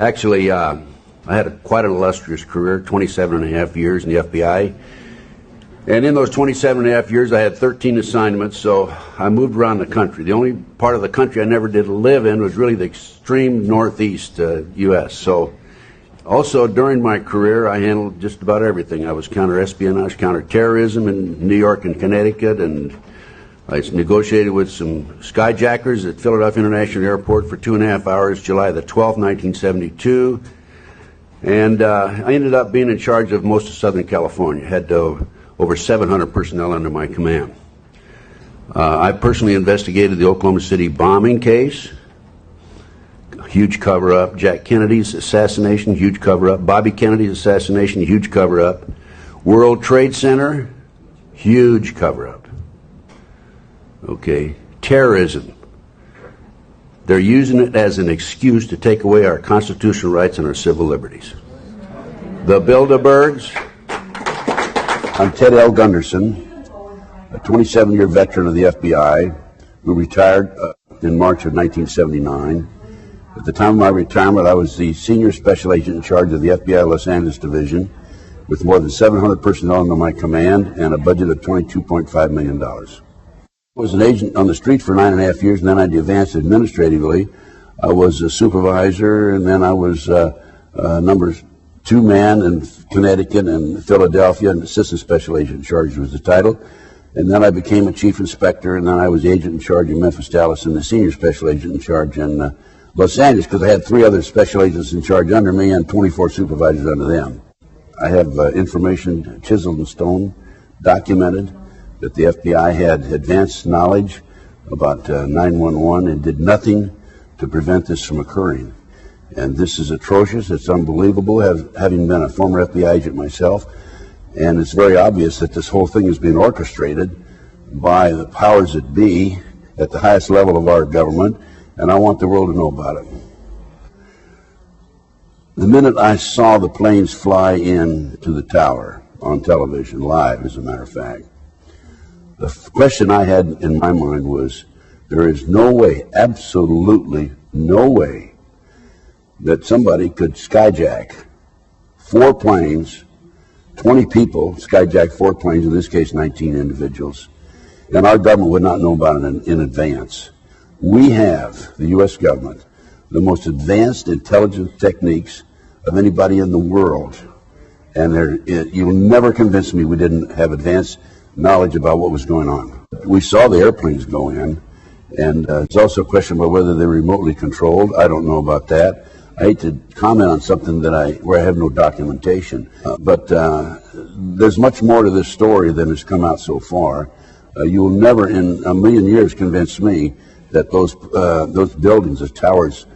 Actually, I had quite an illustrious career, 27 and a half years in the FBI. And in those 27 and a half years, I had 13 assignments, so I moved around the country. The only part of the country I never did live in was really the extreme northeast U.S. So also during my career, I handled just about everything. I was counter-espionage, counter-terrorism in New York and Connecticut, and I negotiated with some skyjackers at Philadelphia International Airport for 2.5 hours, July the 12th, 1972. And I ended up being in charge of most of Southern California. Had over 700 personnel under my command. I personally investigated the Oklahoma City bombing case, huge cover-up. Jack Kennedy's assassination, huge cover-up. Bobby Kennedy's assassination, huge cover-up. World Trade Center, huge cover-up. Okay, terrorism. They're using it as an excuse to take away our constitutional rights and our civil liberties. The Bilderbergs. I'm Ted L. Gunderson, a 27-year veteran of the FBI who retired in March of 1979. At the time of my retirement, I was the senior special agent in charge of the FBI Los Angeles Division with more than 700 personnel under my command and a budget of $22.5 million. I was an agent on the street for 9.5 years, and then I advanced administratively. I was a supervisor, and then I was number 2 man in Connecticut and Philadelphia, and assistant special agent in charge was the title. And then I became a chief inspector, and then I was the agent in charge in Memphis, Dallas, and the senior special agent in charge in Los Angeles, because I had 3 other special agents in charge under me and 24 supervisors under them. I have information chiseled in stone, documented, that the FBI had advanced knowledge about 911 and did nothing to prevent this from occurring. And this is atrocious. It's unbelievable, having been a former FBI agent myself. And it's very obvious that this whole thing is being orchestrated by the powers that be at the highest level of our government, and I want the world to know about it. The minute I saw the planes fly in to the tower on television, live as a matter of fact, the question I had in my mind was, there is no way, absolutely no way, that somebody could skyjack 4 planes, 20 people, skyjack 4 planes, in this case 19 individuals, and our government would not know about it in advance. We have, the U.S. government, the most advanced intelligence techniques of anybody in the world, and you'll never convince me we didn't have advanced knowledge about what was going on. We saw the airplanes go in, and it's also a question about whether they're remotely controlled. I don't know about that. I hate to comment on something where I have no documentation, but there's much more to this story than has come out so far. You will never in a million years convince me that those buildings, the towers,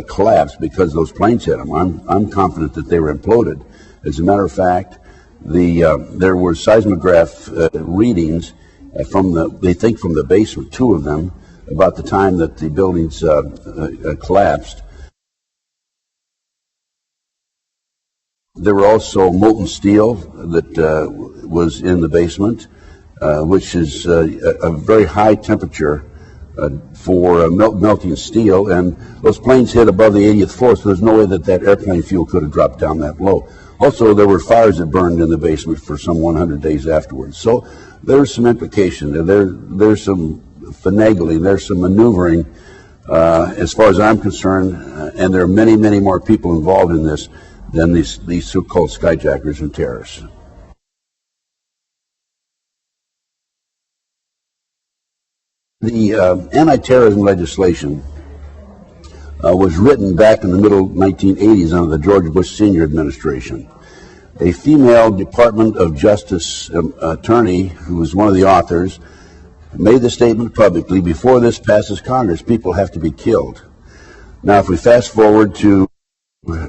collapsed because those planes hit them. I'm confident that they were imploded. As a matter of fact, there were seismograph readings they think from the basement, 2 of them, about the time that the buildings collapsed. There were also molten steel that was in the basement, which is a very high temperature for melting steel, and those planes hit above the 80th floor, so there's no way that airplane fuel could have dropped down that low. Also, there were fires that burned in the basement for some 100 days afterwards. So there's some implication, and there's some finagling, there's some maneuvering, as far as I'm concerned, and there are many, many more people involved in this than these so-called skyjackers and terrorists. The anti-terrorism legislation was written back in the middle 1980s under the George Bush Sr. administration. A female Department of Justice attorney, who was one of the authors, made the statement publicly, before this passes Congress, people have to be killed. Now, if we fast forward to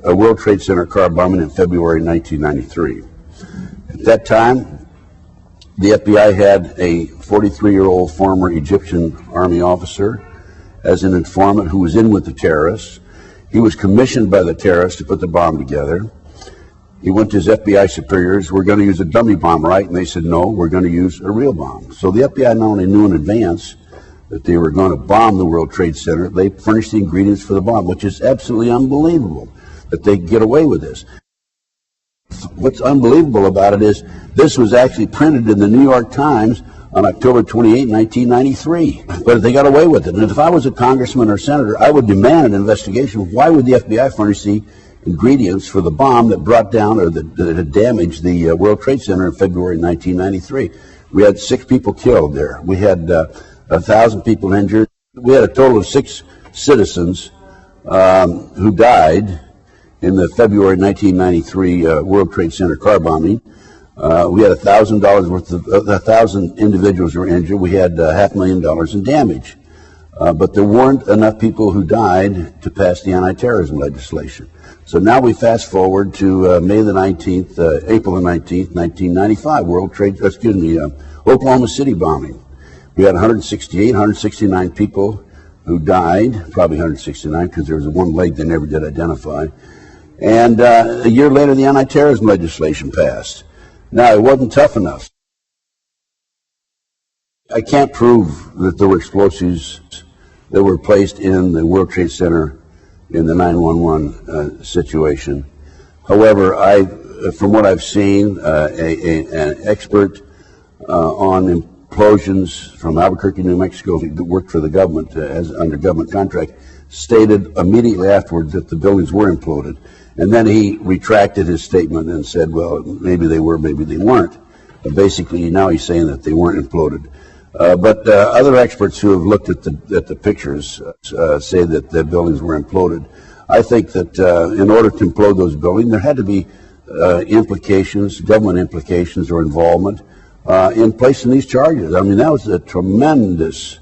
a World Trade Center car bombing in February 1993. At that time, the FBI had a 43-year-old former Egyptian army officer as an informant who was in with the terrorists. He was commissioned by the terrorists to put the bomb together. He went to his FBI superiors, we're going to use a dummy bomb, right? And they said, no, we're going to use a real bomb. So the FBI not only knew in advance that they were going to bomb the World Trade Center, they furnished the ingredients for the bomb, which is absolutely unbelievable. that they get away with this. What's unbelievable about it is this was actually printed in the New York Times on October 28, 1993. But they got away with it. And if I was a congressman or senator, I would demand an investigation. Why would the FBI furnish the ingredients for the bomb that brought down or that had damaged the World Trade Center in February 1993? We had 6 people killed there. We had 1,000 people injured. We had a total of 6 citizens who died in the February 1993 World Trade Center car bombing. We had $1,000 worth of 1,000 individuals were injured. We had $500,000 in damage. But there weren't enough people who died to pass the anti-terrorism legislation. So now we fast forward to May the 19th, April the 19th, 1995, Oklahoma City bombing. We had 169 people who died, probably 169 because there was one leg they never did identify. And a year later, the anti-terrorism legislation passed. Now, it wasn't tough enough. I can't prove that there were explosives that were placed in the World Trade Center in the 9/11 situation. However, from what I've seen, an expert on implosions from Albuquerque, New Mexico, that worked for the government as under government contract, stated immediately afterward that the buildings were imploded. And then he retracted his statement and said, well, maybe they were, maybe they weren't. Basically, now he's saying that they weren't imploded. But other experts who have looked at the pictures say that the buildings were imploded. I think that in order to implode those buildings, there had to be implications, government implications or involvement in placing these charges. I mean, that was a tremendous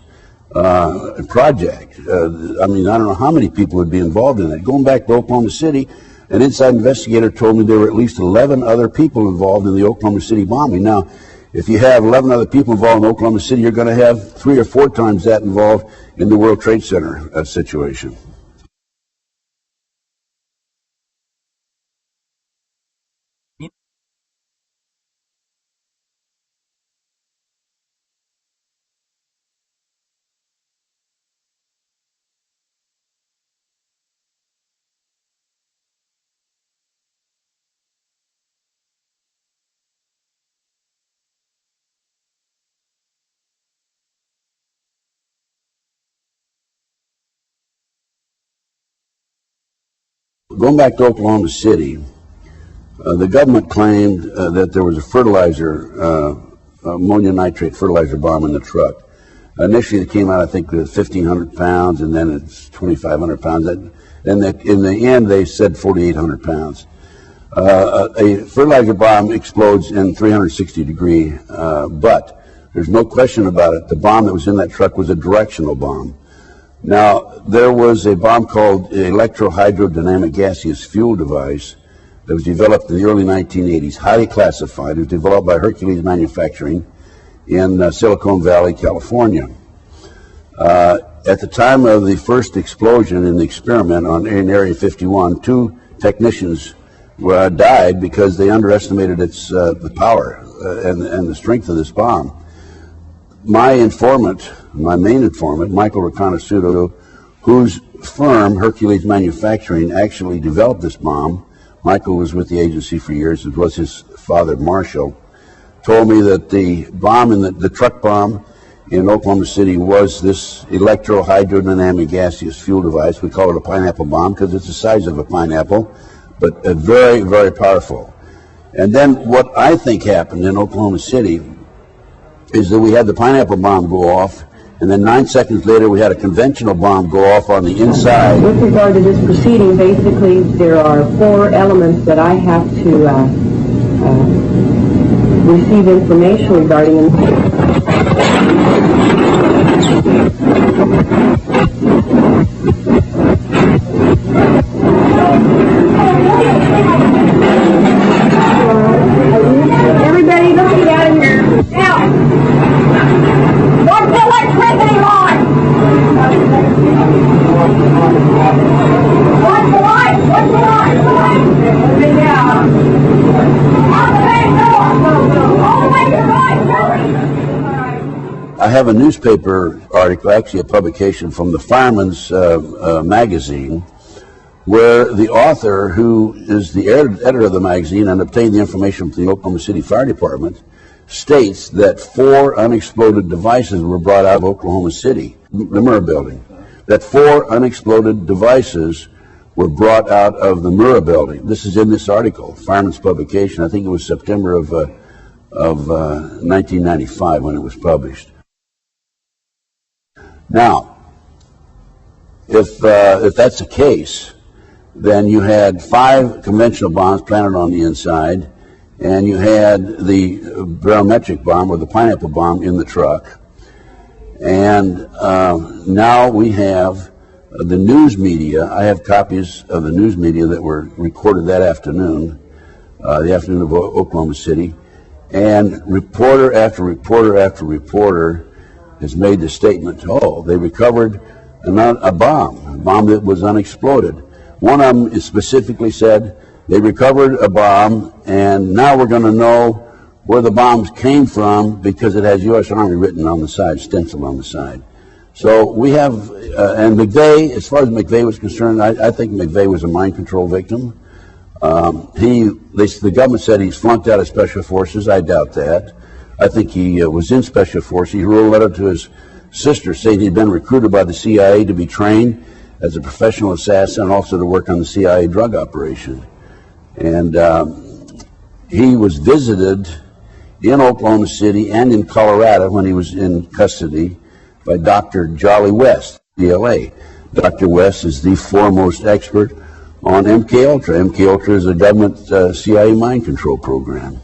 project. I mean, I don't know how many people would be involved in it. Going back to Oklahoma City, an inside investigator told me there were at least 11 other people involved in the Oklahoma City bombing. Now, if you have 11 other people involved in Oklahoma City, you're going to have 3 or 4 times that involved in the World Trade Center situation. Going back to Oklahoma City, the government claimed that there was a fertilizer, ammonium nitrate fertilizer bomb in the truck. Initially, it came out, I think, with 1,500 pounds, and then it's 2,500 pounds. Then in the end, they said 4,800 pounds. A fertilizer bomb explodes in 360-degree, but there's no question about it. The bomb that was in that truck was a directional bomb. Now, there was a bomb called electrohydrodynamic gaseous fuel device that was developed in the early 1980s, highly classified. It was developed by Hercules Manufacturing in Silicon Valley, California. At the time of the first explosion in the experiment in Area 51, 2 technicians died because they underestimated its the power and the strength of this bomb. My informant, my main informant, Michael Reconnaisuto, whose firm, Hercules Manufacturing, actually developed this bomb. Michael was with the agency for years, as was his father, Marshall, told me that the bomb, the truck bomb in Oklahoma City was this electrohydrodynamic gaseous fuel device. We call it a pineapple bomb because it's the size of a pineapple, but very, very powerful. And then what I think happened in Oklahoma City is that we had the pineapple bomb go off, and then 9 seconds later we had a conventional bomb go off on the inside. With regard to this proceeding, basically there are 4 elements that I have to receive information regarding. Everybody, let's get out of here. Now, what's the electricity line? What's the light? What's the light? Yeah. On the main door. All the way to the right. I have a newspaper article, actually a publication from the Fireman's Magazine, where the author, who is the editor of the magazine and obtained the information from the Oklahoma City Fire Department, states that 4 unexploded devices were brought out of Oklahoma City, the Murrah building, that 4 unexploded devices were brought out of the Murrah building. This is in this article, Fireman's Publication. I think it was September of 1995 when it was published. Now, if that's the case, then you had 5 conventional bombs planted on the inside, and you had the barometric bomb, or the pineapple bomb, in the truck. And now we have the news media. I have copies of the news media that were recorded that afternoon, the afternoon of Oklahoma City, and reporter after reporter after reporter has made the statement, oh, they recovered a bomb that was unexploded. One of them is specifically said, they recovered a bomb, and now we're going to know where the bombs came from because it has U.S. Army written on the side, stenciled on the side. So we have, and McVeigh, as far as McVeigh was concerned, I think McVeigh was a mind control victim. The government said he's flunked out of Special Forces. I doubt that. I think he was in Special Forces. He wrote a letter to his sister saying he'd been recruited by the CIA to be trained as a professional assassin and also to work on the CIA drug operation. And he was visited in Oklahoma City and in Colorado when he was in custody by Dr. Jolly West, DLA. Dr. West is the foremost expert on MK-Ultra. MK-Ultra is a government CIA mind control program.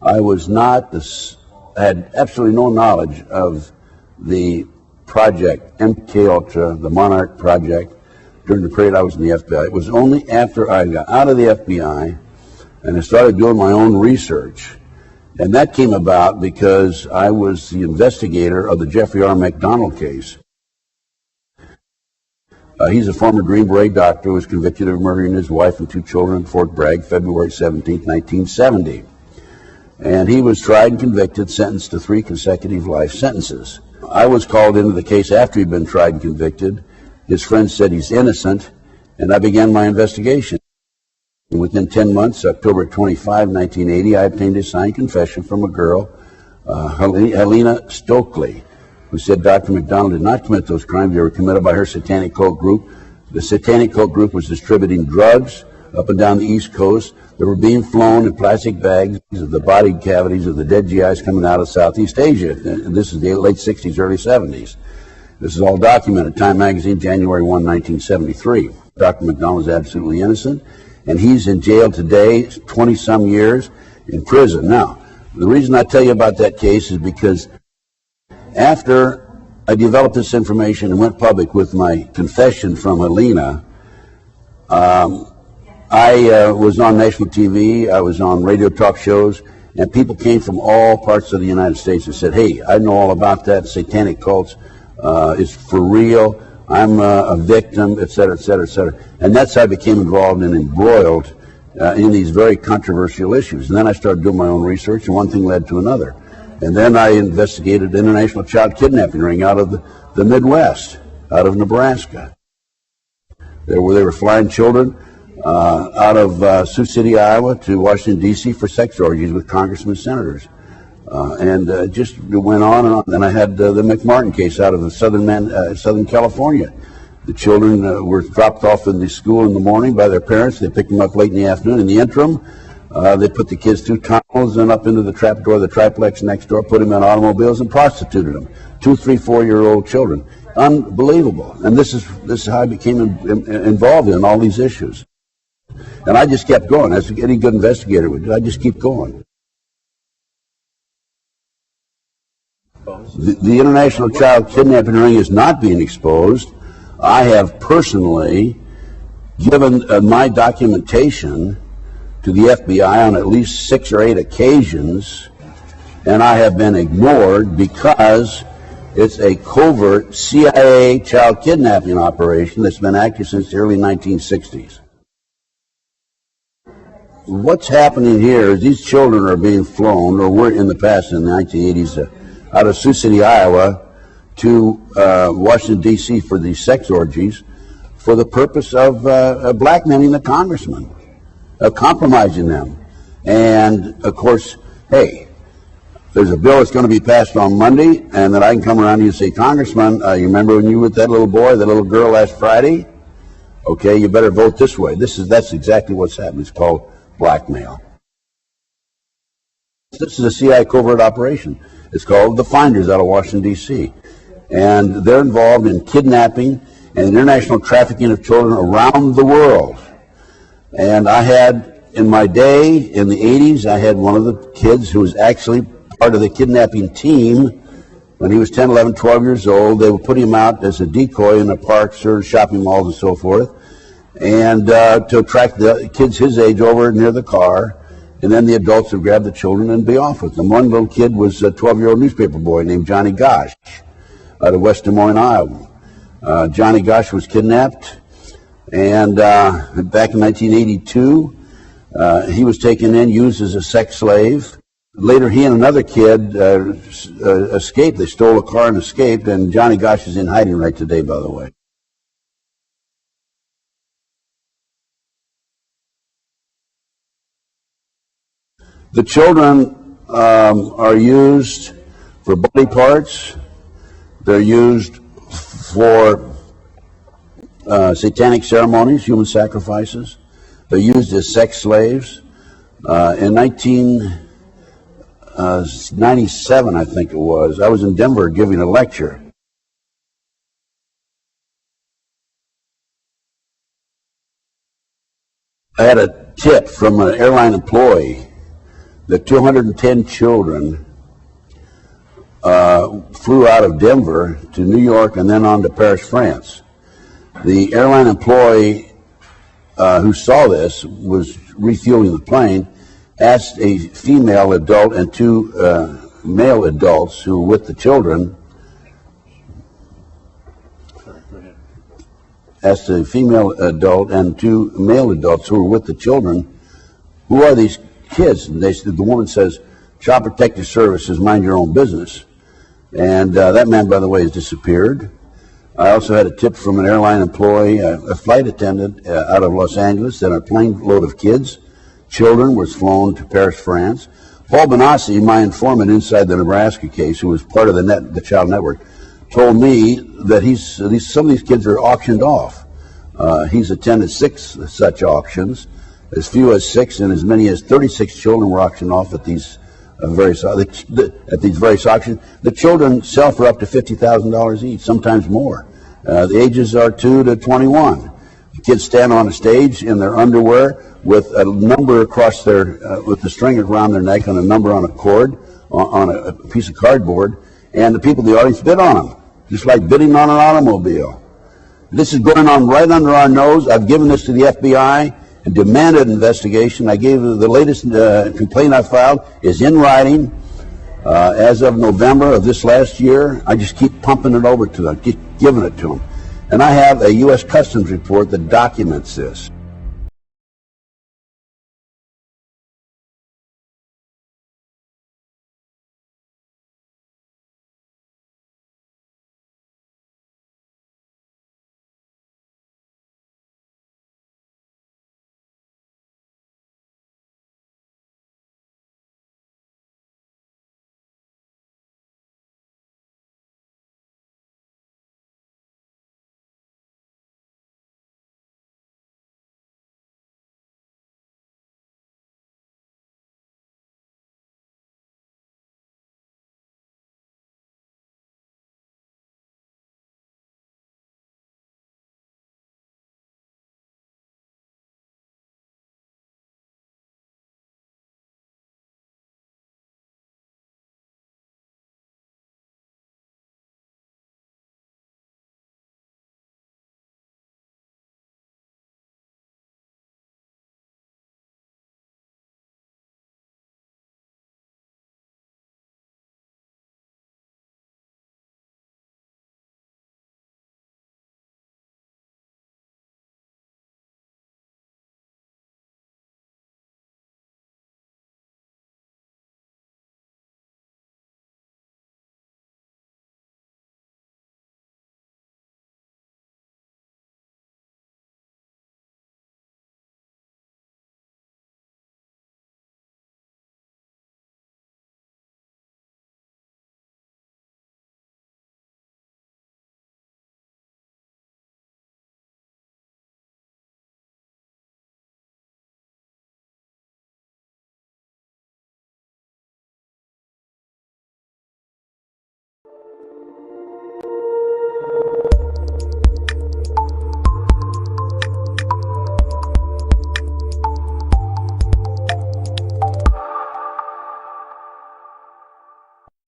I was not, had absolutely no knowledge of the project, MK-Ultra, the Monarch project, during the period I was in the FBI. It was only after I got out of the FBI and I started doing my own research. And that came about because I was the investigator of the Jeffrey R. McDonald case. He's a former Green Beret doctor who was convicted of murdering his wife and 2 children in Fort Bragg, February 17, 1970. And he was tried and convicted, sentenced to 3 consecutive life sentences. I was called into the case after he'd been tried and convicted. His friends said he's innocent, and I began my investigation. And within 10 months, October 25, 1980, I obtained a signed confession from a girl, Helena Stokely, who said Dr. McDonald did not commit those crimes. They were committed by her satanic cult group. The satanic cult group was distributing drugs up and down the East Coast. They were being flown in plastic bags of the body cavities of the dead GIs coming out of Southeast Asia. And this is the late 60s, early 70s. This is all documented. Time magazine, January 1, 1973. Dr. McDonald is absolutely innocent, and he's in jail today, 20-some years in prison. Now, the reason I tell you about that case is because after I developed this information and went public with my confession from Helena, I was on national TV, I was on radio talk shows, and people came from all parts of the United States and said, hey, I know all about that, satanic cults, it's for real, I'm a victim, et cetera, et cetera, et cetera. And that's how I became involved and embroiled in these very controversial issues. And then I started doing my own research, and one thing led to another. And then I investigated international child kidnapping ring out of the Midwest, out of Nebraska. They were flying children out of Sioux City, Iowa to Washington, D.C. for sex orgies with congressmen and senators. And just went on and on. And I had the McMartin case out of Southern California. The children were dropped off in the school in the morning by their parents. They picked them up late in the afternoon. In the interim, they put the kids through tunnels and up into the trapdoor, the triplex next door, put them in automobiles and prostituted them. 2, 3, 4-year-old children. Unbelievable. And this is how I became involved in all these issues. And I just kept going, as any good investigator would do. I just keep going. The international child kidnapping ring is not being exposed. I have personally given my documentation to the FBI on at least 6 or 8 occasions, and I have been ignored because it's a covert CIA child kidnapping operation that's been active since the early 1960s. What's happening here is these children are being flown, or were in the past in the 1980s, out of Sioux City, Iowa, to Washington, D.C. for these sex orgies for the purpose of blackmailing the congressman, of compromising them. And, of course, hey, there's a bill that's going to be passed on Monday, and then I can come around to you and say, Congressman, you remember when you were with that little boy, that little girl last Friday? Okay, you better vote this way. That's exactly what's happening. It's called blackmail. This is a CIA covert operation. It's called the Finders out of Washington, D.C. And they're involved in kidnapping and international trafficking of children around the world. And I had, in my day, in the 80s, I had one of the kids who was actually part of the kidnapping team. When he was 10, 11, 12 years old, they would put him out as a decoy in the parks or shopping malls and so forth, and to attract the kids his age over near the car, and then the adults would grab the children and be off with them. One little kid was a 12-year-old newspaper boy named Johnny Gosh out of West Des Moines, Iowa. Johnny Gosh was kidnapped, and back in 1982, he was taken in, used as a sex slave. Later, he and another kid escaped. They stole a car and escaped, and Johnny Gosh is in hiding right today, by the way. The children are used for body parts. They're used for satanic ceremonies, human sacrifices. They're used as sex slaves. In 1997, I think it was, I was in Denver giving a lecture. I had a tip from an airline employee that 210 children flew out of Denver to New York and then on to Paris, France. The airline employee who saw this was refueling the plane, asked a female adult and two male adults who were with the children, asked a female adult and two male adults who were with the children, who are these kids? And the woman says, Child Protective Services, mind your own business. And that man, by the way, has disappeared. I also had a tip from an airline employee, a flight attendant out of Los Angeles, that a plane load of kids, children, was flown to Paris, France. Paul Benassi, my informant inside the Nebraska case, who was part of the Child Network, told me that some of these kids are auctioned off. He's attended 6 such auctions. As few as 6 and as many as 36 children were auctioned off at these various auctions. The children sell for up to $50,000 each, sometimes more. The ages are 2 to 21. The kids stand on a stage in their underwear with a number across their, with the string around their neck and a number on a cord, on a piece of cardboard, and the people in the audience bid on them, just like bidding on an automobile. This is going on right under our nose. I've given this to the FBI and demanded investigation. I gave the latest complaint I filed is in writing as of November of this last year. I just keep pumping it over to them, keep giving it to them. And I have a U.S. Customs report that documents this.